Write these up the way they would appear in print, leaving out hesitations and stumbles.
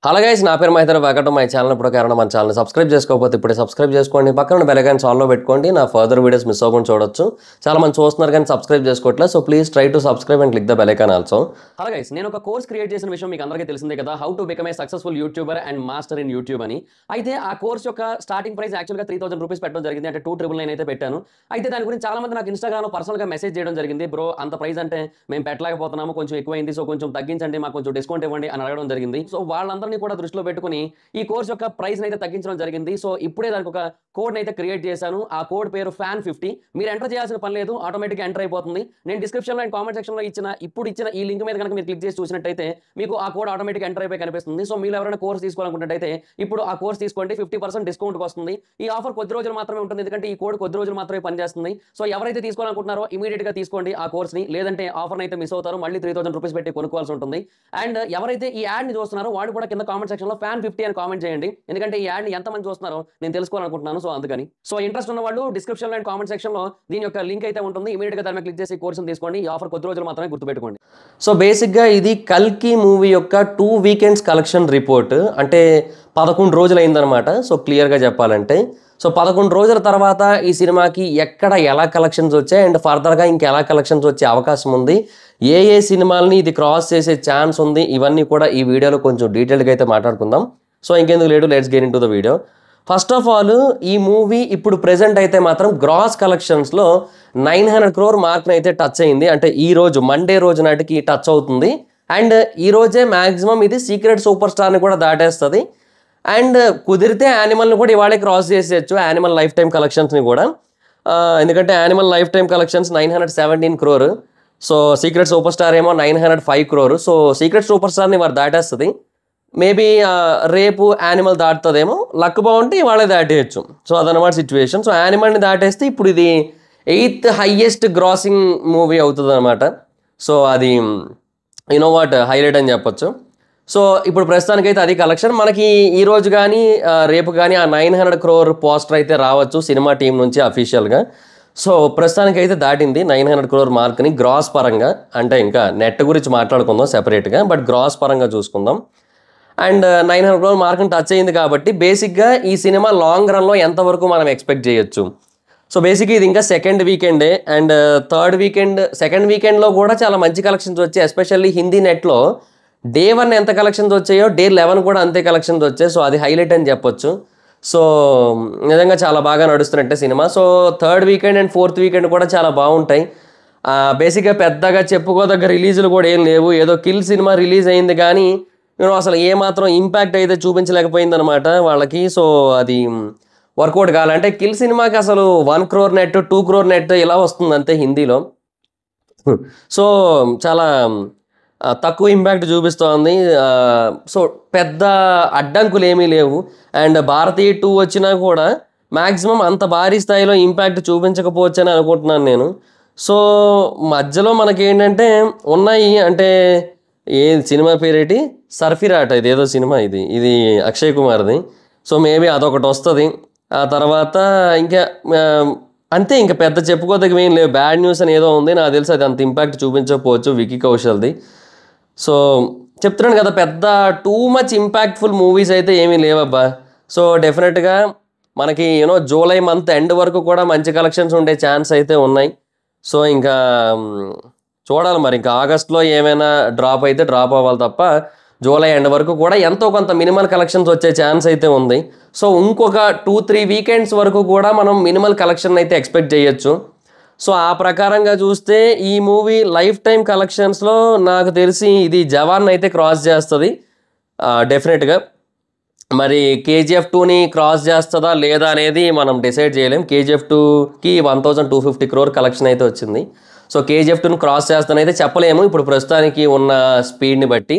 Hello guys, నా పేరు Mahender. Welcome to my channel. ఇప్పుడు కారణం మన ఛానల్ సబ్స్క్రైబ్ చేసుకోకపోతే ఇప్పుడే సబ్స్క్రైబ్ చేసుకోండి. పక్కన బెల్ ఐకాన్ ఆన్లో పెట్టుకోండి. నా ఫర్దర్ వీడియోస్ మిస్ అవ్వకుండా చూడొచ్చు. చాలా మంది చూస్తున్నారు కానీ సబ్స్క్రైబ్ చేసుకోవట్లేదు. So please try to subscribe and click the bell icon also. Hello guys, నేను ఒక కోర్స్ క్రియేట్ చేసిన విషయం మీకు అందరికీ తెలిసిందే కదా, how to become a successful YouTuber and master in YouTube అని. అయితే ఆ కోర్స్ యొక్క స్టార్టింగ్ ప్రైస్ యాక్చువల్గా 3000 రూపీస్ పెట్టడం జరిగింది. అంటే 2999 అయితే పెట్టాను. అయితే దాని గురించి చాలా మంది నాకు ఇన్స్టాగ్రామ్లో పర్సనల్గా మెసేజ్ చేయడం జరిగింది. బ్రో, అంత ప్రైస్ అంటే మేము పెట్టలేకపోతున్నాము, కొంచెం ఎక్కువైంది, సో కొంచెం తగ్గించండి, మాకు కొంచెం డిస్కౌంట్ ఇవ్వండి అని అడగడం జరిగింది. సో వాళ్ళందరినీ కూడా దృష్టిలో పెట్టుకుని ఈ కోర్స్ యొక్క ప్రైస్ అయితే తగ్గించడం జరిగింది. సో ఇప్పుడే దానికి ఒక కోడ్ అయితే క్రియేట్ చేశాను. ఆ కోడ్ పేరు FAN50. మీరు ఎంటర్ చేయాల్సిన పని లేదు, ఆటోమేటిక్గా ఎంటర్ అయిపోతుంది. నేను డిస్క్రిప్షన్లో అండ్ కామెంట్ సెక్షన్లో ఇచ్చిన ఈ లింక్ మీద కనుక మీరు క్లిక్ చేసి చూసినట్టయితే మీకు ఆ కోడ్ ఆటోమేటిక్ ఎంటర్ అయిపోయి కనిపిస్తుంది. సో మీరు ఎవరైనా కోర్స్ తీసుకోవాలనుకున్నట్టయితే ఇప్పుడు ఆ కోర్స్ తీసుకోండి, 50% డిస్కౌంట్ వస్తుంది. ఈ ఆఫర్ కొద్ది రోజులు మాత్రమే ఉంటుంది, ఎందుకంటే ఈ కోడ్ కొద్ది రోజులు మాత్రమే పనిచేస్తుంది. సో ఎవరైతే తీసుకోవాలనుకుంటున్నారో ఇమీడియట్ గా తీసుకోండి ఆ కోర్స్ ని, లేదంటే ఆఫర్ అయితే మిస్ అవుతారు, మళ్ళీ 3000 రూపీస్ పెట్టి కొనుక్కోవాల్సి ఉంటుంది. అండ్ ఎవరైతే ఈ యాడ్ ని చూస్తున్నారో వాడు కూడా కింద కామెంట్ సెక్షన్ లో FAN50 అని కామెంట్ చేయండి, ఎందుకంటే ఈ యాడ్ ని ఎంత మంది చూస్తున్నారో నేను తెలుసుకోవాలనుకుంటున్నాను. సో అందుకని ఇంట్రెస్ట్ ఉన్న వాళ్ళు డిస్క్రిప్షన్ లో అండ్ కామెంట్ సెక్షన్ లో దీని యొక్క లింక్ అయితే ఉంటుంది. ఇమీడియట్ గా దాని మీద క్లిక్ చేసి కోర్స్ తీసుకోండి. ఈ ఆఫర్ కొద్ది రోజులు మాత్రమే, గుర్తుపెట్టుకోండి. సో బేసిక్ గా ఇది కల్కి మూవీ యొక్క 2 వీకెండ్స్ కలెక్షన్ రిపోర్ట్. అంటే 11 రోజులు అయిందనమాట. సో క్లియర్ గా చెప్పాలంటే 11 రోజుల తర్వాత ఈ సినిమాకి ఎక్కడ ఎలా కలెక్షన్స్ వచ్చాయి అండ్ ఫర్దర్గా ఇంకెలా కలెక్షన్స్ వచ్చే అవకాశం ఉంది, ఏ సినిమాలని ఇది క్రాస్ చేసే ఛాన్స్ ఉంది, ఇవన్నీ కూడా ఈ వీడియోలో కొంచెం డీటెయిల్గా అయితే మాట్లాడుకుందాం. సో ఇంకెందుకు లేడు, let's get into the video. First of all, ఈ మూవీ ఇప్పుడు ప్రెజెంట్ అయితే మాత్రం గ్రాస్ కలెక్షన్స్లో 900 crore మార్క్ని అయితే టచ్ అయింది. అంటే ఈ రోజు మండే రోజు నాటికి టచ్ అవుతుంది. అండ్ ఈ రోజే మ్యాక్సిమం ఇది సీక్రెట్ సూపర్ స్టార్ని కూడా దాటేస్తుంది. అండ్ కుదిరితే యానిమల్ని కూడా ఇవాళే క్రాస్ చేసేయచ్చు, యానిమల్ లైఫ్ టైం కలెక్షన్స్ని కూడా. ఎందుకంటే animal life time collections 917 crore. So secret super star ఏమో 905 crore. సో సీక్రెట్ సూపర్ స్టార్ని వారు దాటేస్తుంది. మేబీ రేపు యానిమల్ దాటుతుందేమో, లక్ బాగుంటే ఇవాళే దాటేయచ్చు. సో అదనమాట సిచ్యువేషన్. సో యానిమల్ని దాటేస్తే ఇప్పుడు ఇది 8th హైయెస్ట్ గ్రాసింగ్ మూవీ అవుతుంది అనమాట. సో అది యూనో వాట్ హైలైట్ అని చెప్పొచ్చు. సో ఇప్పుడు ప్రస్తుతానికైతే అది కలెక్షన్. మనకి ఈ రోజు కానీ రేపు కానీ ఆ 900 crore పోస్టర్ అయితే రావచ్చు సినిమా టీం నుంచి అఫీషియల్గా. సో ప్రస్తుతానికైతే దాటింది 900 crore మార్క్ని గ్రాస్ పరంగా. అంటే ఇంకా నెట్ గురించి మాట్లాడుకుందాం సెపరేట్గా, బట్ గ్రాస్ పరంగా చూసుకుందాం. అండ్ 900 crore మార్క్ని టచ్ అయింది కాబట్టి బేసిక్గా ఈ సినిమా లాంగ్ రన్లో ఎంతవరకు మనం ఎక్స్పెక్ట్ చేయొచ్చు. సో బేసిక్గా ఇది ఇంకా సెకండ్ వీకెండే. అండ్ సెకండ్ వీకెండ్లో కూడా చాలా మంచి కలెక్షన్స్ వచ్చాయి. ఎస్పెషల్లీ హిందీ నెట్లో Day 1 ఎంత కలెక్షన్స్ వచ్చాయో Day 11 కూడా అంతే కలెక్షన్స్ వచ్చాయి. సో అది హైలైట్ అని చెప్పొచ్చు. సో నిజంగా చాలా బాగా నడుస్తున్నట్టే సినిమా. So third weekend and fourth weekend కూడా చాలా బాగుంటాయి. బేసిక్గా పెద్దగా చెప్పుకోదగ్గ రిలీజులు కూడా ఏం లేవు. ఏదో కిల్ సినిమా రిలీజ్ అయింది కానీ అసలు ఏమాత్రం ఇంపాక్ట్ అయితే చూపించలేకపోయింది అనమాట వాళ్ళకి. సో అది వర్కౌట్ కావాలంటే కిల్ సినిమాకి అసలు 1 crore నెట్, 2 crore నెట్ ఇలా వస్తుంది అంతే హిందీలో. సో చాలా తక్కువ ఇంపాక్ట్ చూపిస్తోంది. సో పెద్ద అడ్డంకులు ఏమీ లేవు. అండ్ భారతీయ 2 వచ్చినా కూడా మ్యాక్సిమం అంత భారీ స్థాయిలో ఇంపాక్ట్ చూపించకపోవచ్చు అని అనుకుంటున్నాను నేను. సో మధ్యలో మనకేంటంటే ఉన్నాయి, అంటే ఏ సినిమా పేరేటి, సర్ఫిరాట్, ఇదేదో సినిమా, ఇది అక్షయ్ కుమార్ది. సో మేబీ అదొకటి వస్తుంది. ఆ తర్వాత ఇంకా అంతే, ఇంకా పెద్ద చెప్పుకోదగ్గ ఏం లేవు. బ్యాడ్ న్యూస్ అని ఏదో ఉంది, నాకు తెలిసి అది అంత ఇంపాక్ట్ చూపించకపోవచ్చు వికీ కౌశల్ది. సో చెప్తున్నాను కదా, పెద్ద టూ మచ్ ఇంపాక్ట్ఫుల్ మూవీస్ అయితే ఏమీ లేవబ్బా. సో డెఫినెట్గా మనకి జూలై మంత్ ఎండ్ వరకు కూడా మంచి కలెక్షన్స్ ఉండే ఛాన్స్ అయితే ఉన్నాయి. సో ఇంకా చూడాలి మరి, ఇంకా ఆగస్ట్లో ఏమైనా డ్రాప్ అయితే డ్రాప్ అవ్వాలి తప్ప జూలై ఎండ్ వరకు కూడా ఎంతో కొంత మినిమల్ కలెక్షన్స్ వచ్చే ఛాన్స్ అయితే ఉంది. సో ఇంకొక 2-3 వీకెండ్స్ వరకు కూడా మనం మినిమల్ కలెక్షన్ అయితే ఎక్స్పెక్ట్ చేయొచ్చు. సో ఆ ప్రకారంగా చూస్తే ఈ మూవీ లైఫ్ టైం కలెక్షన్స్లో నాకు తెలిసి ఇది జవాన్ అయితే క్రాస్ చేస్తుంది డెఫినెట్గా. మరి KGF 2ని క్రాస్ చేస్తుందా లేదా అనేది మనం డిసైడ్ చేయలేం. KGF 2కి 1250 crore కలెక్షన్ అయితే వచ్చింది. సో KGF 2ని క్రాస్ చేస్తానైతే చెప్పలేము ఇప్పుడు ప్రస్తుతానికి ఉన్న స్పీడ్ని బట్టి.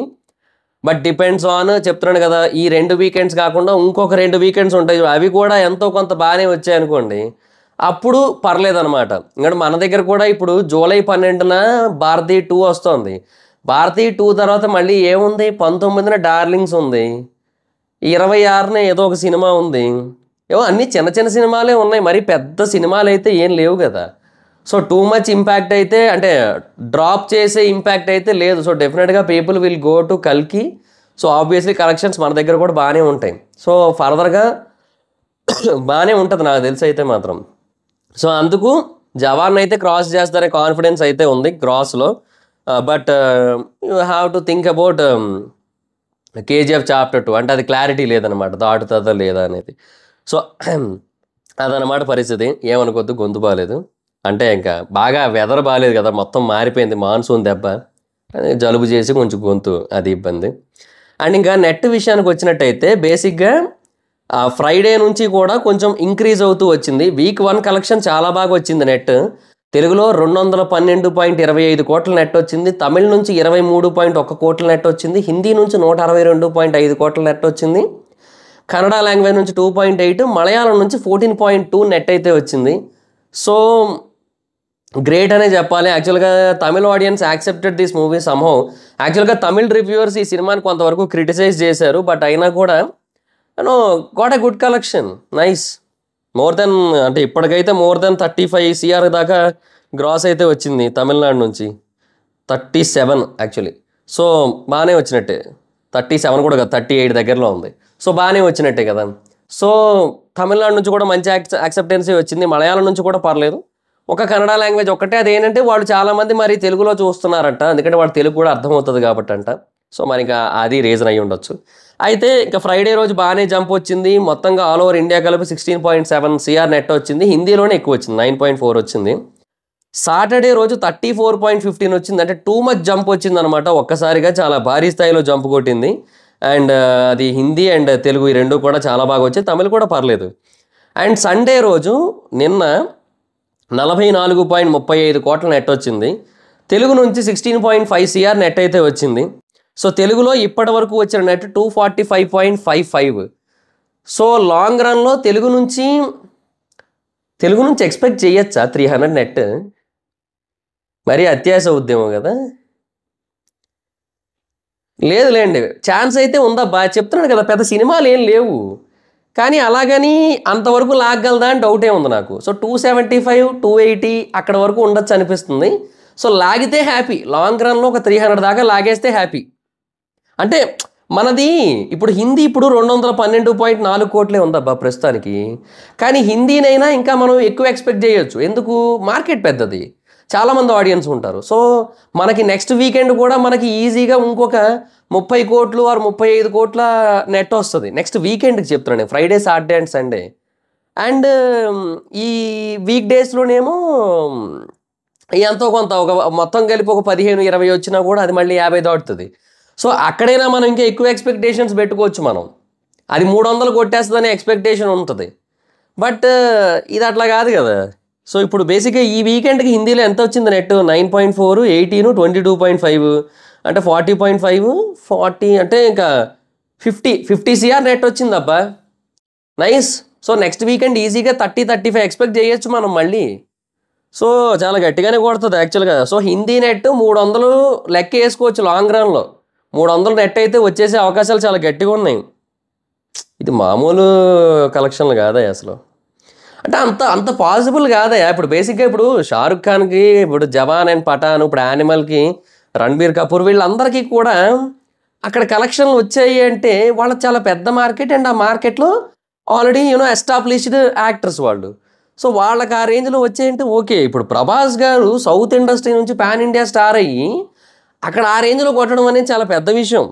బట్ డిపెండ్స్ ఆన్, చెప్తున్నాను కదా, ఈ 2 వీకెండ్స్ కాకుండా ఇంకొక 2 వీకెండ్స్ ఉంటాయి, అవి కూడా ఎంతో కొంత బాగానే వచ్చాయనుకోండి, అప్పుడు పర్లేదనమాట. ఇంకా మన దగ్గర కూడా ఇప్పుడు జూలై 12న భారతీయ 2 వస్తుంది. భారతీయ 2 తర్వాత మళ్ళీ ఏముంది, 19న డార్లింగ్స్ ఉంది, 26న ఏదో ఒక సినిమా ఉంది, ఏమో అన్నీ చిన్న చిన్న సినిమాలే ఉన్నాయి, మరి పెద్ద సినిమాలు అయితే ఏం లేవు కదా. సో టూ మచ్ ఇంపాక్ట్ అయితే, అంటే డ్రాప్ చేసే ఇంపాక్ట్ అయితే లేదు. సో డెఫినెట్గా పీపుల్ విల్ గో టు కల్కి. సో ఆబ్వియస్లీ కలెక్షన్స్ మన దగ్గర కూడా బాగానే ఉంటాయి. సో ఫర్దర్గా బాగానే ఉంటుంది నాకు తెలిసి అయితే మాత్రం. సో అందుకు జవాన్ అయితే క్రాస్ చేస్తారనే కాన్ఫిడెన్స్ అయితే ఉంది గ్రాస్లో. But you have to think about KGF chapter 2 అంటే అది క్లారిటీ లేదనమాట, దాటుతుందా లేదా అనేది. సో అదనమాట పరిస్థితి. ఏమనుకోద్దు, గొంతు బాగాలేదు అంటే ఇంకా బాగా వెదర్ బాగాలేదు కదా, మొత్తం మారిపోయింది, మాన్సూన్ దెబ్బ, జలుబు చేసి కొంచెం గొంతు అది ఇబ్బంది. అండ్ ఇంకా నెట్ విషయానికి వచ్చినట్టయితే బేసిక్గా ఫ్రైడే నుంచి కూడా కొంచెం ఇంక్రీజ్ అవుతూ వచ్చింది. వీక్ 1 కలెక్షన్ చాలా బాగా వచ్చింది నెట్. తెలుగులో 212.25 కోట్ల నెట్ వచ్చింది, తమిళ నుంచి 23.1 కోట్ల నెట్ వచ్చింది, హిందీ నుంచి 162.5 కోట్ల నెట్ వచ్చింది, కన్నడ లాంగ్వేజ్ నుంచి 2.8, మలయాళం నుంచి 14.2 నెట్ అయితే వచ్చింది. సో గ్రేట్ అనే చెప్పాలి. యాక్చువల్గా Tamil audience accepted this movie somehow. యాక్చువల్గా తమిళ రివ్యూవర్స్ ఈ సినిమాని కొంతవరకు క్రిటిసైజ్ చేశారు, బట్ అయినా కూడా got a good collection, nice. More than అంటే ఇప్పటికైతే మోర్ దెన్ 35 CR దాకా గ్రాస్ అయితే వచ్చింది తమిళనాడు నుంచి, 37 యాక్చువల్లీ. సో బాగానే వచ్చినట్టే, 37 కూడా కదా, 38 దగ్గరలో ఉంది. సో బాగానే వచ్చినట్టే కదా. సో తమిళనాడు నుంచి కూడా మంచి యాక్సెప్టెన్సీ వచ్చింది, మలయాళం నుంచి కూడా పర్లేదు. ఒక కన్నడ లాంగ్వేజ్ ఒక్కటే, అదేంటంటే వాళ్ళు చాలామంది మరి తెలుగులో చూస్తున్నారంట, ఎందుకంటే వాళ్ళు తెలుగు కూడా అర్థమవుతుంది కాబట్టి అంట. సో మరి ఇంకా అది రీజన్ అయ్యి ఉండొచ్చు. అయితే ఇంకా ఫ్రైడే రోజు బాగానే జంప్ వచ్చింది, మొత్తంగా ఆల్ ఓవర్ ఇండియా కలిపి 16.7 CR నెట్ వచ్చింది, హిందీలోనే ఎక్కువ వచ్చింది, 9.4 వచ్చింది. సాటర్డే రోజు 34.15 వచ్చింది, అంటే టూ మచ్ జంప్ వచ్చింది అనమాట, ఒక్కసారిగా చాలా భారీ స్థాయిలో జంప్ కొట్టింది. అండ్ అది హిందీ అండ్ తెలుగు ఈ రెండు కూడా చాలా బాగా వచ్చాయి, తమిళ కూడా పర్లేదు. అండ్ సండే రోజు నిన్న 44.35 కోట్ల నెట్ వచ్చింది, తెలుగు నుంచి 16.5 CR నెట్ అయితే వచ్చింది. సో తెలుగులో ఇప్పటి వరకు వచ్చిన నెట్ 245.55. సో లాంగ్ రన్లో తెలుగు నుంచి ఎక్స్పెక్ట్ చేయొచ్చా 300 నెట్? మరీ అత్యాశ ఉద్యమం కదా. లేదులేండి, ఛాన్స్ అయితే ఉందబ్బా, చెప్తున్నాను కదా, పెద్ద సినిమాలు ఏం లేవు, కానీ అలాగని అంతవరకు లాగగలదా అని డౌటే ఉంది నాకు. సో 275, 280 అక్కడ వరకు ఉండొచ్చు అనిపిస్తుంది. సో లాగితే హ్యాపీ, లాంగ్ రన్లో ఒక 300 దాకా లాగేస్తే హ్యాపీ. అంటే మనది ఇప్పుడు హిందీ ఇప్పుడు 212.4 కోట్లే ఉందబ్బా ప్రస్తుతానికి, కానీ హిందీనైనా ఇంకా మనం ఎక్కువ ఎక్స్పెక్ట్ చేయొచ్చు. ఎందుకు? మార్కెట్ పెద్దది, చాలామంది ఆడియన్స్ ఉంటారు. సో మనకి నెక్స్ట్ వీకెండ్ కూడా మనకి ఈజీగా ఇంకొక 30 కోట్లు ఆర్ 35 కోట్ల నెట్ వస్తుంది నెక్స్ట్ వీకెండ్కి చెప్తున్నాను, Friday, Saturday and Sunday. And ఈ వీక్ డేస్లోనేమో ఎంతో కొంత ఒక మొత్తం కలిపి ఒక 15-20 వచ్చినా కూడా అది మళ్ళీ 50 దాటుతుంది. సో అక్కడైనా మనం ఇంకా ఎక్కువ ఎక్స్పెక్టేషన్స్ పెట్టుకోవచ్చు మనం, అది 300 కొట్టేస్తుందనే ఎక్స్పెక్టేషన్ ఉంటుంది. బట్ ఇది అట్లా కాదు కదా. సో ఇప్పుడు బేసిక్గా ఈ వీకెండ్కి హిందీలో ఎంత వచ్చింది నెట్? 9.4, 18, 22.5 అంటే 40.5, 40 అంటే ఇంకా 50 CR నెట్ వచ్చిందబ్బా, నైస్. సో నెక్స్ట్ వీకెండ్ ఈజీగా 30-35 ఎక్స్పెక్ట్ చేయొచ్చు మనం మళ్ళీ. సో చాలా గట్టిగానే కొడుతుంది యాక్చువల్గా. సో హిందీ నెట్ 300 లెక్క వేసుకోవచ్చు లాంగ్ రన్లో, 300 నెట్ అయితే వచ్చేసే అవకాశాలు చాలా గట్టిగా ఉన్నాయి. ఇది మామూలు కలెక్షన్లు కాదా అసలు, అంటే అంత పాసిబుల్ కాదా. ఇప్పుడు బేసిక్గా ఇప్పుడు షారుఖ్ ఖాన్కి, ఇప్పుడు జవాన్ అండ్ పఠాన్, ఇప్పుడు యానిమల్కి రణబీర్ కపూర్, వీళ్ళందరికీ కూడా అక్కడ కలెక్షన్లు వచ్చాయి అంటే వాళ్ళకి చాలా పెద్ద మార్కెట్, అండ్ ఆ మార్కెట్లో ఆల్రెడీ ఎస్టాబ్లిష్డ్ యాక్టర్స్ వాళ్ళు. సో వాళ్ళకి ఆ రేంజ్లో వచ్చాయంటే ఓకే. ఇప్పుడు ప్రభాస్ గారు సౌత్ ఇండస్ట్రీ నుంచి పాన్ ఇండియా స్టార్ అయ్యి అక్కడ ఆ రేంజ్లో కొట్టడం అనేది చాలా పెద్ద విషయం.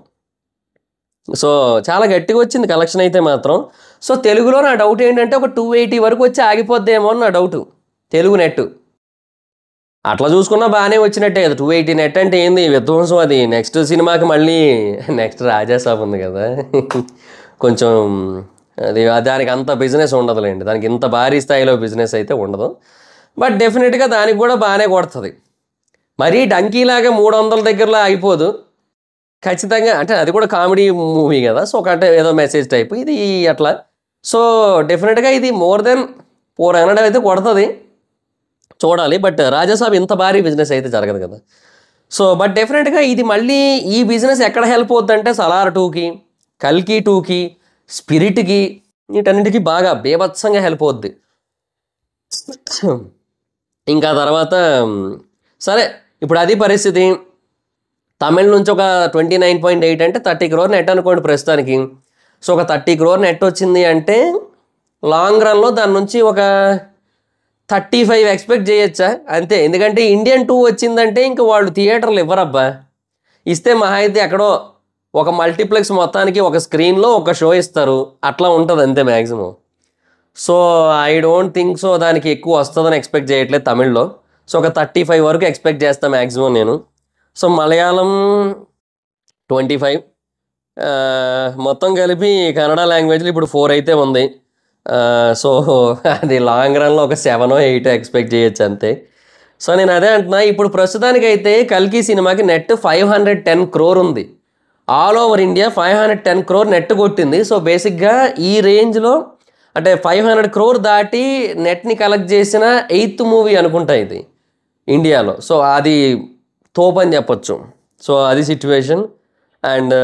సో చాలా గట్టిగా వచ్చింది కలెక్షన్ అయితే మాత్రం. సో తెలుగులో నా డౌట్ ఏంటంటే ఒక 280 వరకు వచ్చి ఆగిపోద్దేమో అని నా డౌట్, తెలుగు నెట్. అట్లా చూసుకున్నా బాగానే వచ్చినట్టే కదా, 280 నెట్ అంటే ఏంది విధ్వంసం. అది నెక్స్ట్ సినిమాకి మళ్ళీ నెక్స్ట్ రాజాసాబ్ ఉంది కదా, కొంచెం అది దానికి అంత బిజినెస్ ఉండదులేండి, దానికి ఇంత భారీ స్థాయిలో బిజినెస్ అయితే ఉండదు. బట్ డెఫినెట్గా దానికి కూడా బాగానే కొడుతుంది. మరీ డంకీలాగా 300 దగ్గరలో ఆగిపోదు ఖచ్చితంగా, అంటే అది కూడా కామెడీ మూవీ కదా. సో అంటే ఏదో మెసేజ్ టైప్ ఇది అట్లా. సో డెఫినెట్గా ఇది మోర్ దెన్ 400 అయితే కొడుతుంది, చూడాలి. బట్ రాజాసాబ్ ఇంత భారీ బిజినెస్ అయితే జరగదు కదా. సో బట్ డెఫినెట్గా ఇది మళ్ళీ ఈ బిజినెస్ ఎక్కడ హెల్ప్ అవుద్ది అంటే సలార్ 2కి, కల్కి 2కి, స్పిరిట్కి, వీటన్నిటికీ బాగా బేభత్సంగా హెల్ప్ అవుద్ది. ఇంకా తర్వాత సరే ఇప్పుడు అది పరిస్థితి. తమిళ్ నుంచి ఒక 29.8 అంటే 30 crore నెట్ అనుకోండి ప్రస్తుతానికి. సో ఒక 30 crore నెట్ వచ్చింది అంటే లాంగ్ రన్లో దాని నుంచి ఒక 35 ఎక్స్పెక్ట్ చేయొచ్చా అంతే. ఎందుకంటే ఇండియన్ 2 వచ్చిందంటే ఇంక వాళ్ళు థియేటర్లు ఇవ్వరబ్బా. ఇస్తే మహా అయితే ఎక్కడో ఒక మల్టీప్లెక్స్ మొత్తానికి ఒక స్క్రీన్లో ఒక షో ఇస్తారు, అట్లా ఉంటుంది అంతే maximum. So I don't think so దానికి ఎక్కువ వస్తుందని ఎక్స్పెక్ట్ చేయట్లేదు తమిళ్లో. సో ఒక 35 వరకు ఎక్స్పెక్ట్ చేస్తాను మ్యాక్సిమం నేను. సో మలయాళం 25, మొత్తం కలిపి కన్నడ లాంగ్వేజ్లో ఇప్పుడు 4 అయితే ఉంది. సో అది లాంగ్ రన్లో ఒక 7 or 8 ఎక్స్పెక్ట్ చేయొచ్చు అంతే. సో నేను అదే అంటున్నా, ఇప్పుడు ప్రస్తుతానికైతే కల్కి సినిమాకి నెట్ 510 crore ఉంది. All over India 510 crore net కొట్టింది. సో బేసిక్గా ఈ రేంజ్లో అంటే 500 crore దాటి నెట్ని కలెక్ట్ చేసిన 8th మూవీ అనుకుంటా ఇది ఇండియాలో. సో అది తోపు అని చెప్పొచ్చు. సో అది సిచ్యువేషన్. అండ్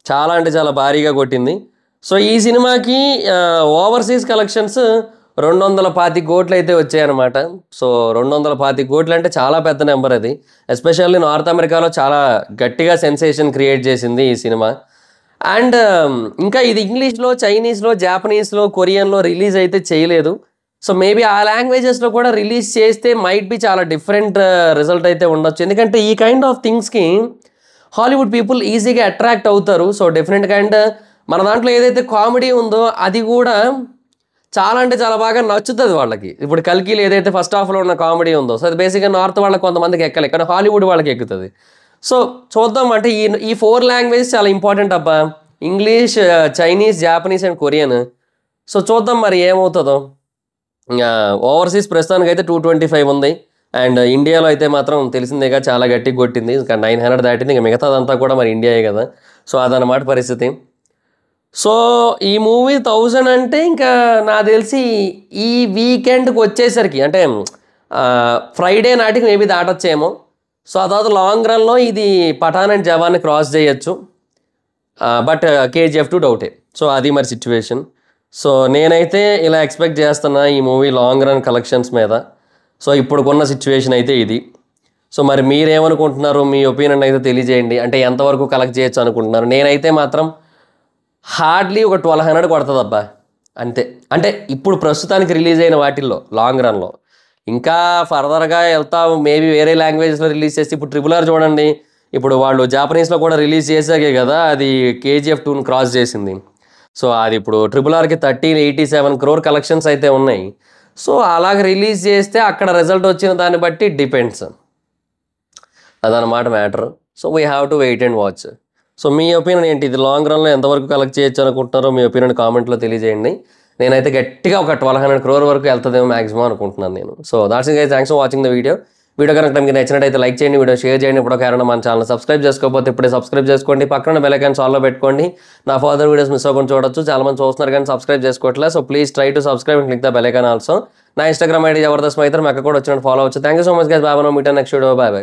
చాలా అంటే చాలా భారీగా కొట్టింది. సో ఈ సినిమాకి ఓవర్సీస్ కలెక్షన్స్ 225 కోట్లు అయితే వచ్చాయన్నమాట. సో 225 కోట్లు అంటే చాలా పెద్ద నెంబర్ అది. ఎస్పెషల్లీ నార్త్ అమెరికాలో చాలా గట్టిగా సెన్సేషన్ క్రియేట్ చేసింది ఈ సినిమా. అండ్ ఇంకా ఇది ఇంగ్లీష్లో, చైనీస్లో, జాపనీస్లో, కొరియన్లో రిలీజ్ అయితే చేయలేదు. సో మేబీ ఆ లాంగ్వేజెస్లో కూడా రిలీజ్ చేస్తే మైట్ బి చాలా డిఫరెంట్ రిజల్ట్ అయితే ఉండొచ్చు. ఎందుకంటే ఈ కైండ్ ఆఫ్ థింగ్స్కి హాలీవుడ్ పీపుల్ ఈజీగా అట్రాక్ట్ అవుతారు. సో డెఫినెట్గా. అండ్ మన దాంట్లో ఏదైతే కామెడీ ఉందో అది కూడా చాలా అంటే చాలా బాగా నచ్చుతుంది వాళ్ళకి. ఇప్పుడు కల్కిలో ఏదైతే ఫస్ట్ హాఫ్లో ఉన్న కామెడీ ఉందో సో అది బేసిక్గా నార్త్ వాళ్ళకి కొంతమందికి ఎక్కలేదు, కానీ హాలీవుడ్ వాళ్ళకి ఎక్కుతుంది. సో చూద్దాం. అంటే ఈ 4 లాంగ్వేజెస్ చాలా ఇంపార్టెంట్ అబ్బా, English, Chinese, Japanese and Korean. So చూద్దాం మరి ఏమవుతుందో. ఓవర్సీస్ ప్రస్తుతానికి అయితే 225 ఉంది. అండ్ ఇండియాలో అయితే మాత్రం తెలిసిందేగా చాలా గట్టిగా కొట్టింది, ఇంకా 900 దాటింది. ఇంకా మిగతాదంతా కూడా మరి ఇండియాయే కదా. సో అదన్నమాట పరిస్థితి. సో ఈ మూవీ 1000 అంటే ఇంకా నాకు తెలిసి ఈ వీకెండ్కి వచ్చేసరికి అంటే ఫ్రైడే నాటికి మేబీ దాటొచ్చేమో. సో ఆ తర్వాత లాంగ్ రన్లో ఇది పఠాన్ అండ్ జవాన్ని క్రాస్ చేయొచ్చు. బట్ KGF 2 డౌటే. సో అది మరి సిచ్యువేషన్. సో నేనైతే ఇలా ఎక్స్పెక్ట్ చేస్తున్నా ఈ మూవీ లాంగ్ రన్ కలెక్షన్స్ మీద. సో ఇప్పుడుకున్న సిచ్యువేషన్ అయితే ఇది. సో మరి మీరేమనుకుంటున్నారు, మీ ఒపీనియన్ అయితే తెలియజేయండి. అంటే ఎంతవరకు కలెక్ట్ చేయొచ్చు అనుకుంటున్నారు? నేనైతే మాత్రం హార్డ్లీ ఒక 1200 కొడుతుంది అబ్బా అంతే. అంటే ఇప్పుడు ప్రస్తుతానికి రిలీజ్ అయిన వాటిల్లో లాంగ్ రన్లో. ఇంకా ఫర్దర్గా వెళ్తాం మేబీ వేరే లాంగ్వేజెస్లో రిలీజ్ చేస్తే. ఇప్పుడు RRR చూడండి, ఇప్పుడు వాళ్ళు జాపనీస్లో కూడా రిలీజ్ చేశాకే కదా అది KGF 2ని క్రాస్ చేసింది. సో అది ఇప్పుడు RRRకి 1387 crore కలెక్షన్స్ అయితే ఉన్నాయి. సో అలాగ రిలీజ్ చేస్తే అక్కడ రిజల్ట్ వచ్చిన దాన్ని బట్టి డిపెండ్స్, అదనమాట matter. So we have to wait and watch. So మీ ఒపీనియన్ ఏంటి? ఇది లాంగ్ రన్లో ఎంతవరకు కలెక్ట్ చేయొచ్చు అనుకుంటున్నారో మీ ఒపీనియన్ కామెంట్లో తెలియజేయండి. నేనైతే గట్టిగా ఒక 1200 crore వరకు వెళ్తుందేమో మ్యాక్సిమం అనుకుంటున్నాను నేను. So that's it guys, thanks for watching the video. Video కనుక మీకు నచ్చినట్టయితే లైక్ చేయండి, వీడియో షేర్ చేయండి. ఇప్పుడు కారణం మన ఛానల్ సబ్స్క్రైబ్ చేసుకోకపోతే ఇప్పుడే సబ్స్క్రైబ్ చేసుకోండి. పక్కన బెల్ ఐకాన్ ఆల్లో పెట్టుకోండి. నా ఫర్దర్ వీడియోస్ మిస్ అవ్వకుండా చూడొచ్చు. చాలా మంది చూస్తున్నారు కానీ సబ్స్క్రైబ్ చేసుకోవట్లేదు. So please try to subscribe and click the bell icon also. నా ఇన్స్టాగ్రామ్ ఐడి జబర్దస్త్ మైత్రం, అక్కడ కూడా వచ్చినట్టు ఫాలో అవచ్చు. Thank you so much guys. Bye. Meet next video. Bye bye.